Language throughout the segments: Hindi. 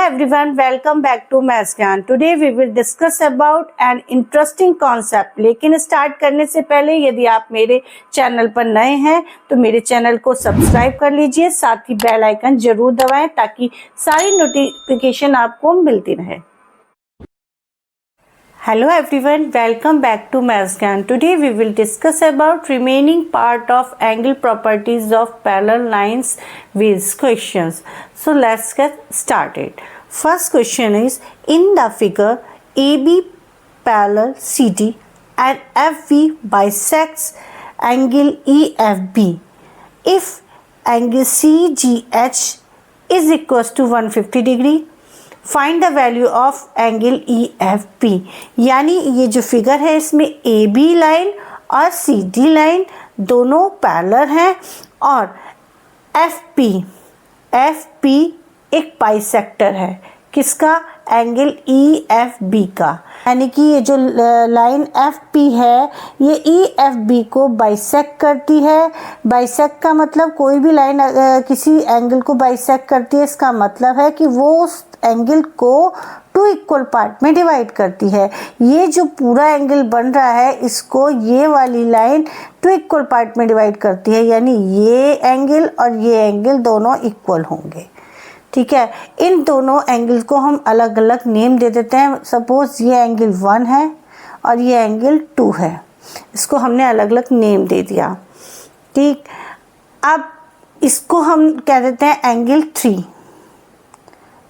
everyone, welcome back to Maths Gyan. Today we will discuss about an interesting concept. लेकिन स्टार्ट करने से पहले यदि आप मेरे चैनल पर नए हैं तो मेरे चैनल को सब्सक्राइब कर लीजिए, साथ ही बेल आइकन जरूर दबाएं ताकि सारी नोटिफिकेशन आपको मिलती रहे. Hello everyone, welcome back to Maths Gyan. Today we will discuss about remaining part of angle properties of parallel lines with questions. So let's get started. First question is, in the figure AB parallel CD and FV bisects angle EFB. If angle CGH is equals to 150 degree, find the value of angle E F P. यानी ये जो फिगर है इसमें ए बी लाइन और सी डी लाइन दोनों पैरेलल हैं और एफ पी एक बाइसेक्टर है. किसका? एंगल ई एफ बी का. यानी कि ये जो लाइन एफ पी है ये ई एफ बी को बाइसेक्ट करती है. बाइसेक्ट का मतलब कोई भी लाइन किसी एंगल को बाइसेक्ट करती है, इसका मतलब है कि वो उस एंगल को टू इक्वल पार्ट में डिवाइड करती है. ये जो पूरा एंगल बन रहा है इसको ये वाली लाइन टू इक्वल पार्ट में डिवाइड करती है. यानी ये एंगल और ये एंगल दोनों इक्वल होंगे. ठीक है, इन दोनों एंगल को हम अलग अलग नेम दे देते हैं. सपोज ये एंगल 1 है और ये एंगल 2 है, इसको हमने अलग अलग नेम दे दिया. ठीक, अब इसको हम कह देते हैं एंगल 3.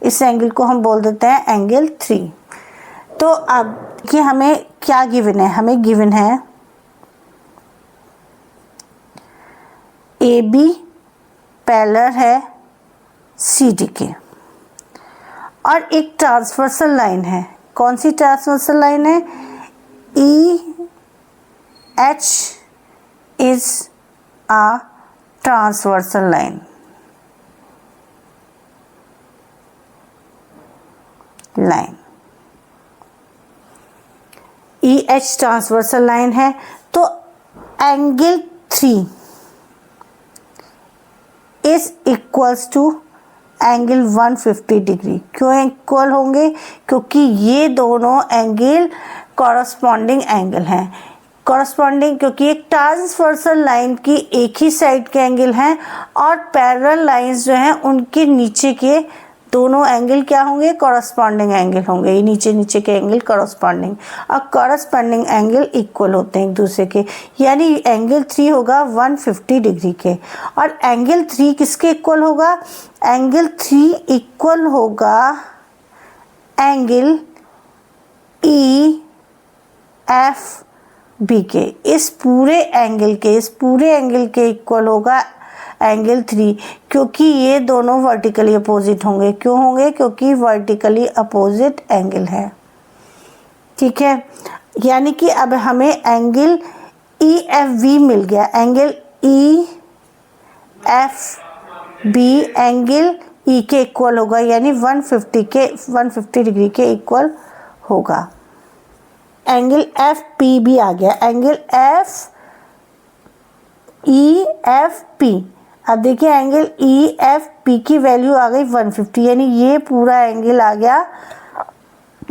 इस एंगल को हम बोल देते हैं एंगल 3. तो अब कि हमें क्या गिवन है? हमें गिवन है ए बी पैरेलल है सी डी के और एक ट्रांसवर्सल लाइन है. कौन सी ट्रांसवर्सल लाइन है? E H is a transversal line. E H transversal line है. तो angle 3 is equals to angle 150 degree. क्यों इक्वल होंगे? क्योंकि ये दोनों एंगल कॉरस्पॉन्डिंग एंगल हैं. कॉरस्पॉन्डिंग क्योंकि एक ट्रांसवर्सल लाइन की एक ही साइड के एंगल हैं और पैरेलल लाइंस जो हैं उनके नीचे के दोनों एंगल क्या होंगे? कॉरस्पॉन्डिंग एंगल होंगे. ये नीचे के एंगल कॉरस्पॉन्डिंग और कॉरस्पॉन्डिंग एंगल इक्वल होते हैं एक दूसरे के. यानी एंगल 3 होगा 150 डिग्री के. और एंगल 3 किसके इक्वल होगा? एंगल 3 इक्वल होगा एंगल ई एफ बी के. इस पूरे एंगल के इक्वल होगा एंगल 3, क्योंकि ये दोनों वर्टिकली अपोजिट होंगे. क्यों होंगे? क्योंकि वर्टिकली अपोजिट एंगल है. ठीक है, यानी कि अब हमें एंगल ई एफ बी मिल गया. Angle E F B angle E के इक्वल होगा, यानी 150 डिग्री के इक्वल होगा. एंगल एफ पी भी आ गया. Angle F E F P. अब देखिए एंगल ई एफ पी की वैल्यू आ गई 150, यानी ये पूरा एंगल आ गया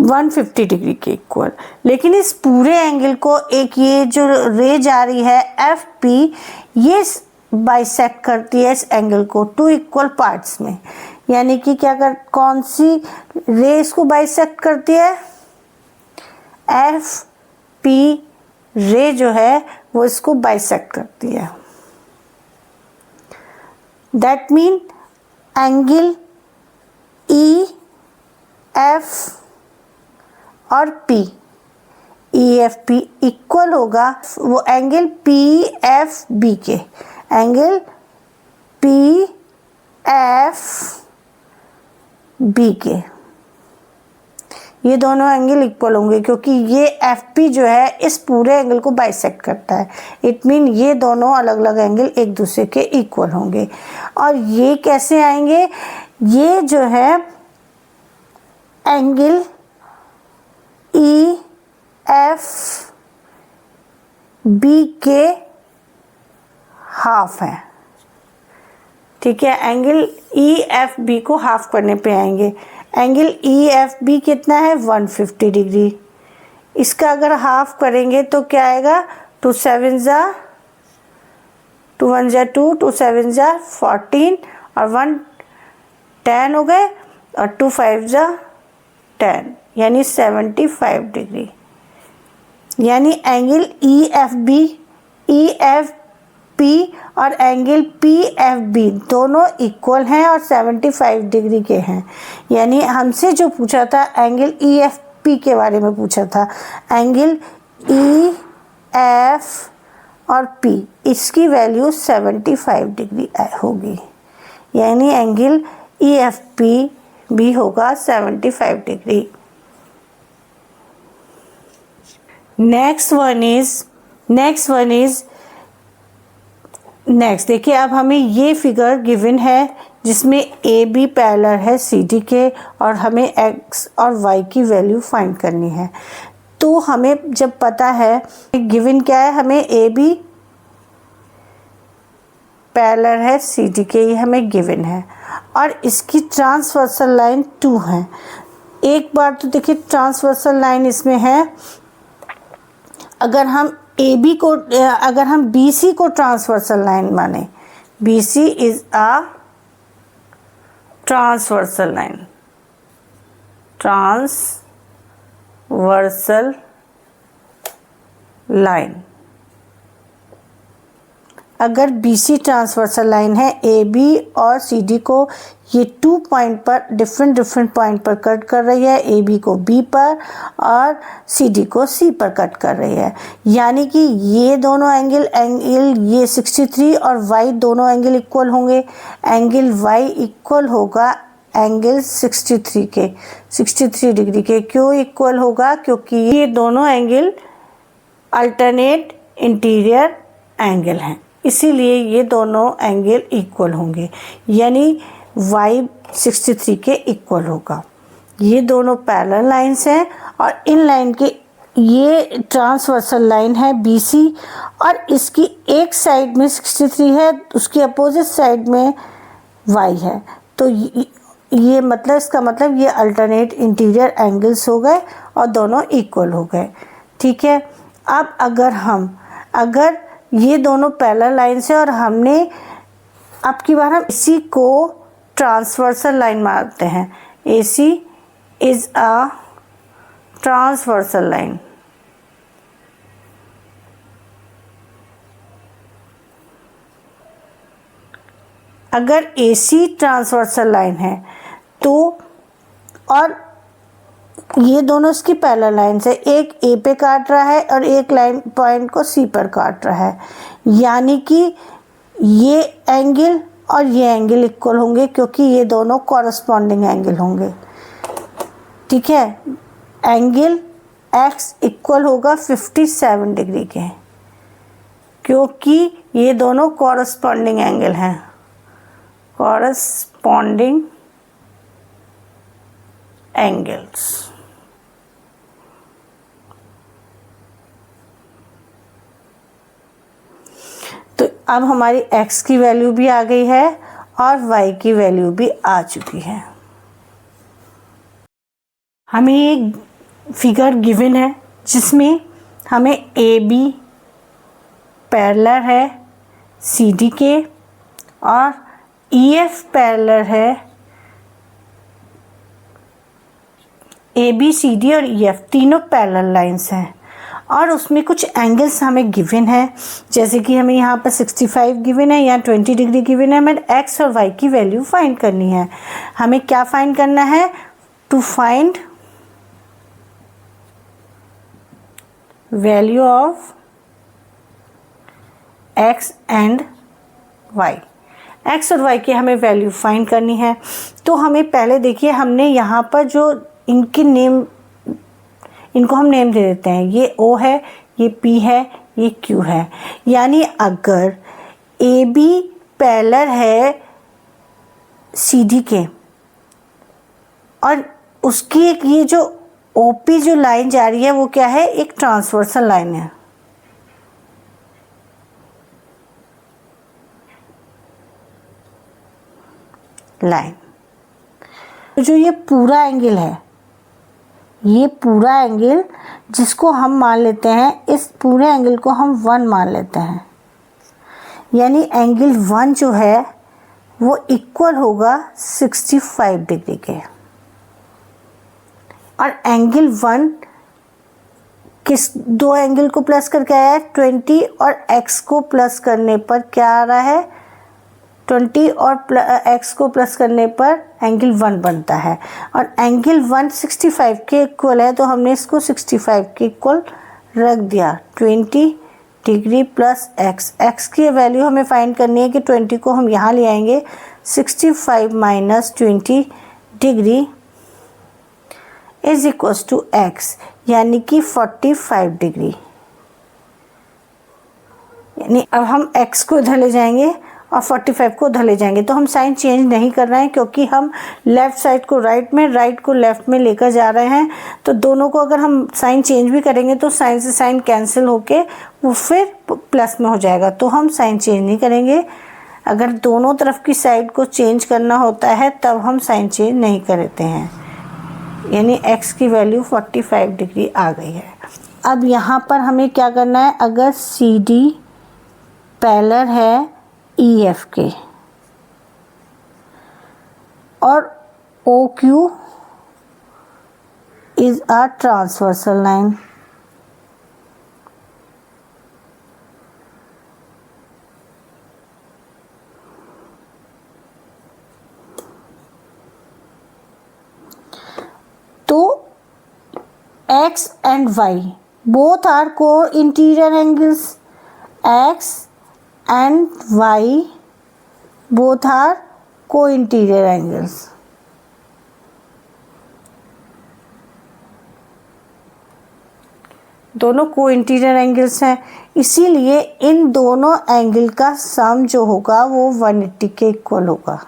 150 डिग्री के इक्वल. लेकिन इस पूरे एंगल को एक ये जो रे जा रही है एफ पी, ये बाइसेक्ट करती है इस एंगल को टू इक्वल पार्ट्स में. यानी कि कौन सी रे इसको बाइसेक्ट करती है? एफ पी रे जो है वो इसको बाइसेक्ट करती है. That mean angle E F और P E F P equal होगा वो एंगल पी एफ बी के. एंगल पी एफ बी के ये दोनों एंगल इक्वल होंगे क्योंकि ये एफ पी जो है इस पूरे एंगल को बाइसेक्ट करता है. इट मीन ये दोनों अलग अलग एंगल एक दूसरे के इक्वल होंगे. और ये कैसे आएंगे? ये जो है एंगल ई एफ बी के हाफ है. ठीक है, एंगल ई एफ बी को हाफ करने पे आएंगे. एंगल ई एफ बी कितना है 150 डिग्री। इसका अगर हाफ करेंगे तो क्या आएगा, 2 7 जा 2 1 जा 2, 2 7 जा 14 और 1 10 हो गए और 2 5 जा 10 यानी 75 डिग्री। यानी एंगल ई एफ पी और एंगल पी एफ बी दोनों इक्वल हैं और 75 डिग्री के हैं। यानी हमसे जो पूछा था एंगल ई एफ पी के बारे में पूछा था, एंगल ई एफ और पी इसकी वैल्यू 75 डिग्री होगी। यानी एंगल ई एफ पी भी होगा 75 डिग्री। नेक्स्ट देखिए, अब हमें ये फिगर गिवन है जिसमें ए बी पैरेलल है सी डी के और हमें एक्स और वाई की वैल्यू फाइंड करनी है। तो हमें जब पता है गिवन क्या है, हमें ए बी पैरेलल है सी डी के, ये हमें गिवन है और इसकी ट्रांसवर्सल लाइन 2 है। एक बार तो देखिए ट्रांसवर्सल लाइन इसमें है, अगर हम अगर हम बी सी को ट्रांसवर्सल लाइन माने, B C is a transversal line, अगर बी सी ट्रांसवर्सल लाइन है, ए बी और सी डी को ये 2 पॉइंट पर डिफरेंट पॉइंट पर कट कर रही है, ए बी को बी पर और सी डी को सी पर कट कर रही है। यानी कि ये दोनों एंगल ये 63 और वाई दोनों एंगल इक्वल होंगे। एंगल वाई इक्वल होगा एंगल 63 के, 63 डिग्री के। क्यों इक्वल होगा? क्योंकि ये दोनों एंगल अल्टरनेट इंटीरियर एंगल हैं, इसीलिए ये दोनों एंगल इक्वल होंगे। यानी y 63 के इक्वल होगा। ये दोनों पैरेलल लाइंस हैं और इन लाइन के ये ट्रांसवर्सल लाइन है BC और इसकी एक साइड में 63 है, उसकी अपोजिट साइड में y है। तो ये मतलब इसका मतलब ये अल्टरनेट इंटीरियर एंगल्स हो गए और दोनों इक्वल हो गए। ठीक है। अब अगर ये दोनों पैरेलल लाइंस है और हमने अब की बार हम इसी को ट्रांसवर्सल लाइन मानते हैं। AC is a transversal line. अगर AC ट्रांसवर्सल लाइन है तो और ये दोनों इसकी पैरेलल लाइंस है, एक A पे काट रहा है और एक लाइन पॉइंट को C पर काट रहा है। यानी कि ये एंगल और ये एंगल इक्वल होंगे क्योंकि ये दोनों कॉरस्पॉन्डिंग एंगल होंगे। ठीक है। एंगल X इक्वल होगा 57 डिग्री के, क्योंकि ये दोनों कॉरस्पॉन्डिंग एंगल हैं, कॉरस्पॉन्डिंग एंगल्स। तो अब हमारी x की वैल्यू भी आ गई है और y की वैल्यू भी आ चुकी है। हमें एक फिगर गिवन है जिसमें हमें AB पैरेलल है CD के और EF पैरेलल है AB, CD और EF तीनों पैरेलल लाइंस हैं और उसमें कुछ एंगल्स हमें गिवन है। जैसे कि हमें यहाँ पर 65 गिवन है, यहाँ 20 डिग्री गिवन है। हमें x और y की वैल्यू फाइंड करनी है। हमें क्या फाइंड करना है? To find value of x and y। x और y की हमें वैल्यू फाइंड करनी है। तो हमें पहले देखिए, हमने यहाँ पर जो इनको हम नेम दे देते हैं। ये O है, ये P है, ये Q है। यानी अगर AB पैरेलल है CD के और उसकी एक ये जो OP जो लाइन जा रही है वो क्या है? एक ट्रांसवर्सल लाइन है। तो जो ये पूरा एंगल है, ये पूरा एंगल जिसको हम मान लेते हैं, इस पूरे एंगल को हम 1 मान लेते हैं, यानी एंगल 1 जो है वो इक्वल होगा 65 डिग्री के। और एंगल 1 किस दो एंगल को प्लस करके आया है 20, और x को प्लस करने पर क्या आ रहा है 20, और x को प्लस करने पर एंगल 1 बनता है। और एंगल 1 65 के इक्वल है, तो हमने इसको 65 के इक्वल रख दिया। 20 डिग्री प्लस x की वैल्यू हमें फाइंड करनी है कि 20 को हम यहाँ ले आएंगे, 65 minus 20 degree is equals to x, यानी कि 45 डिग्री। यानी अब हम x को इधर ले जाएंगे और 45 को उधर ले जाएंगे, तो हम साइन चेंज नहीं कर रहे हैं क्योंकि हम लेफ़्ट साइड को राइट में, राइट को लेफ़्ट में लेकर जा रहे हैं। तो दोनों को अगर हम साइन चेंज भी करेंगे तो साइन से साइन कैंसिल होके वो फिर प्लस में हो जाएगा, तो हम साइन चेंज नहीं करेंगे। अगर दोनों तरफ की साइड को चेंज करना होता है तब हम साइन चेंज नहीं करते हैं, यानी x की वैल्यू 45 डिग्री आ गई है। अब यहाँ पर हमें क्या करना है, अगर CD पैरेलल है EF के और OQ is a transversal line, तो x and y both are co-interior angles, x and y both are co-interior angles। दोनों को इंटीरियर एंगल्स हैं, इसीलिए इन दोनों एंगल का सम जो होगा वो 180 के इक्वल होगा।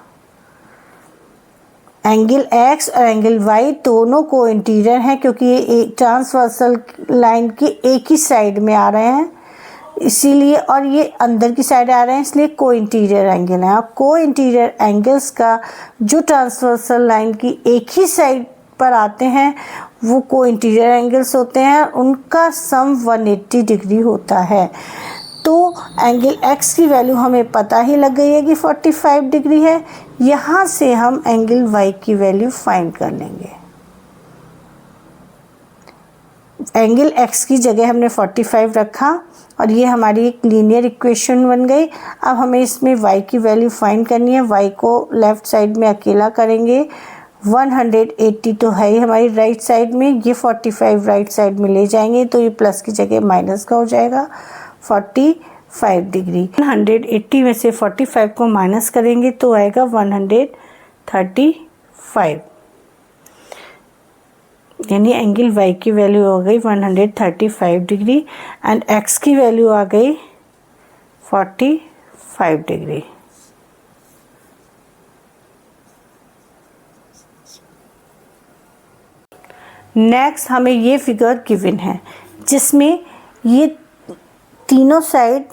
एंगल x और एंगल y दोनों को इंटीरियर हैं क्योंकि ये एक ट्रांसवर्सल लाइन की एक ही साइड में आ रहे हैं, इसीलिए, और ये अंदर की साइड आ रहे हैं, इसलिए को इंटीरियर एंगल है। और को इंटीरियर एंगल्स का जो ट्रांसवर्सल लाइन की एक ही साइड पर आते हैं वो को इंटीरियर एंगल्स होते हैं, उनका सम 180 डिग्री होता है। तो एंगल x की वैल्यू हमें पता ही लग गई है कि 45 डिग्री है, यहाँ से हम एंगल y की वैल्यू फाइंड कर लेंगे। एंगल x की जगह हमने 45 रखा और ये हमारी एक लीनियर इक्वेशन बन गई। अब हमें इसमें y की वैल्यू फाइंड करनी है। y को लेफ़्ट साइड में अकेला करेंगे, 180 तो है ही हमारी राइट साइड में, ये 45 राइट साइड में ले जाएंगे तो ये प्लस की जगह माइनस का हो जाएगा 45 डिग्री। 180 में से 45 को माइनस करेंगे तो आएगा 135, यानी एंगल y की वैल्यू हो गई 135 डिग्री एंड x की वैल्यू आ गई 45 डिग्री। नेक्स्ट हमें ये फिगर गिवन है जिसमें ये तीनों साइड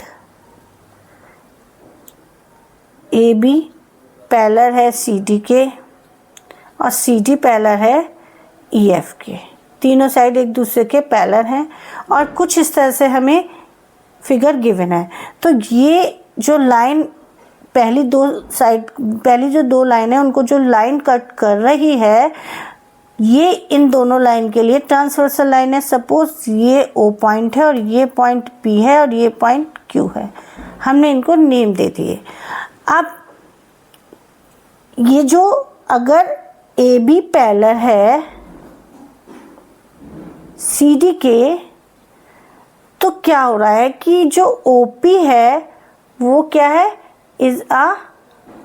AB पैरेलल है CD के और CD पैरेलल है EF के, तीनों साइड एक दूसरे के पैरेलल हैं और कुछ इस तरह से हमें फिगर गिवन है। तो ये जो लाइन पहली जो दो लाइन है उनको जो लाइन कट कर रही है ये इन दोनों लाइन के लिए ट्रांसवर्सल लाइन है। सपोज ये O पॉइंट है और ये पॉइंट P है और ये पॉइंट Q है, हमने इनको नेम दे दिए। अब ये जो अगर AB पैरेलल है CD के तो क्या हो रहा है कि जो OP है वो क्या है, is a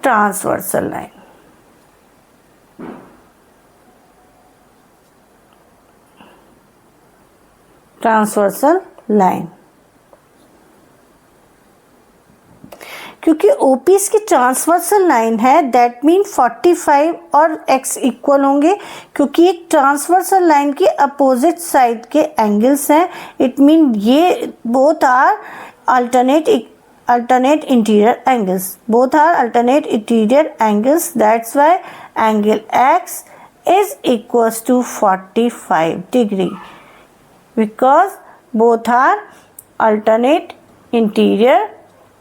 transversal line. Transversal line क्योंकि OP इसकी ट्रांसवर्सल लाइन है, दैट मीन 45 और x इक्वल होंगे क्योंकि एक ट्रांसवर्सल लाइन के अपोजिट साइड के एंगल्स हैं। इट मीन ये both are alternate interior angles, both are alternate interior angles, that's why angle x is equals to 45 degree because both are alternate interior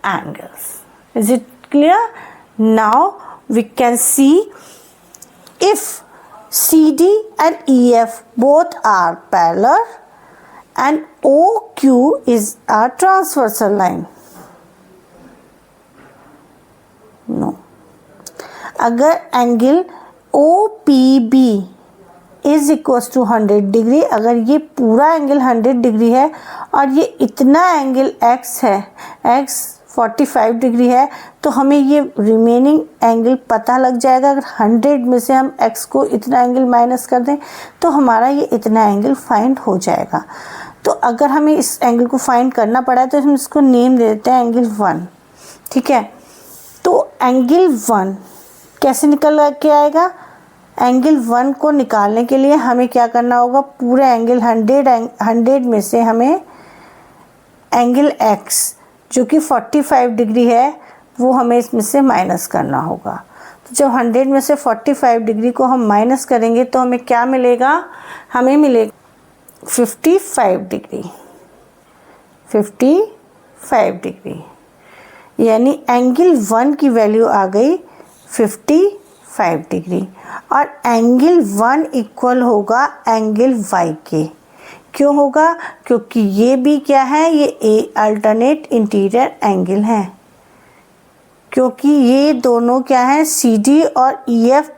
angles. Is it clear? Now we can see if CD and EF both are parallel and OQ is a transversal line. No. अगर angle OPB is equals to 100 degree, अगर ये पूरा एंगल 100 डिग्री है और ये इतना एंगल x है, x 45 डिग्री है, तो हमें ये रिमेनिंग एंगल पता लग जाएगा। अगर 100 में से हम x को इतना एंगल माइनस कर दें तो हमारा ये इतना एंगल फाइंड हो जाएगा। तो अगर हमें इस एंगल को फाइंड करना पड़ा है तो हम इसको नेम दे देते हैं एंगल 1, ठीक है। तो एंगल 1 कैसे निकल के आएगा? एंगल 1 को निकालने के लिए हमें क्या करना होगा, पूरे एंगल 100 में से हमें एंगल x जो कि 45 डिग्री है वो हमें इसमें से माइनस करना होगा। तो जब 100 में से 45 डिग्री को हम माइनस करेंगे तो हमें क्या मिलेगा? हमें मिलेगा 55 डिग्री, 55 डिग्री, यानी एंगल 1 की वैल्यू आ गई 55 डिग्री और एंगल 1 इक्वल होगा एंगल y के। क्यों होगा? क्योंकि ये भी क्या है, ये अल्टरनेट इंटीरियर एंगल है, क्योंकि ये दोनों क्या है, CD और EF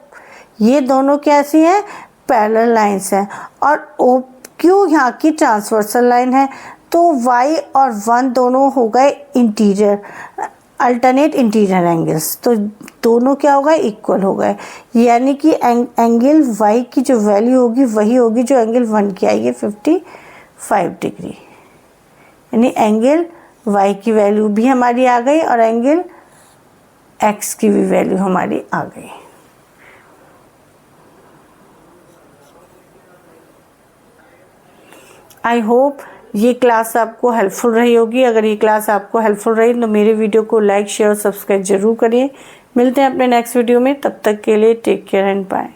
ये दोनों कैसी हैं, पैरेलल लाइंस हैं और OQ यहाँ की ट्रांसवर्सल लाइन है। तो y और 1 दोनों हो गए इंटीरियर अल्टरनेट इंटीरियर एंगल्स, तो दोनों क्या होगा, इक्वल हो गए, यानी कि एंगल y की जो वैल्यू होगी वही होगी जो एंगल 1 की आई है 55 डिग्री, यानी एंगल y की वैल्यू भी हमारी आ गई और एंगल x की भी वैल्यू हमारी आ गई। आई होप ये क्लास आपको हेल्पफुल रही होगी। अगर ये क्लास आपको हेल्पफुल रही तो मेरे वीडियो को लाइक शेयर और सब्सक्राइब जरूर करिए। मिलते हैं अपने नेक्स्ट वीडियो में, तब तक के लिए टेक केयर एंड बाय।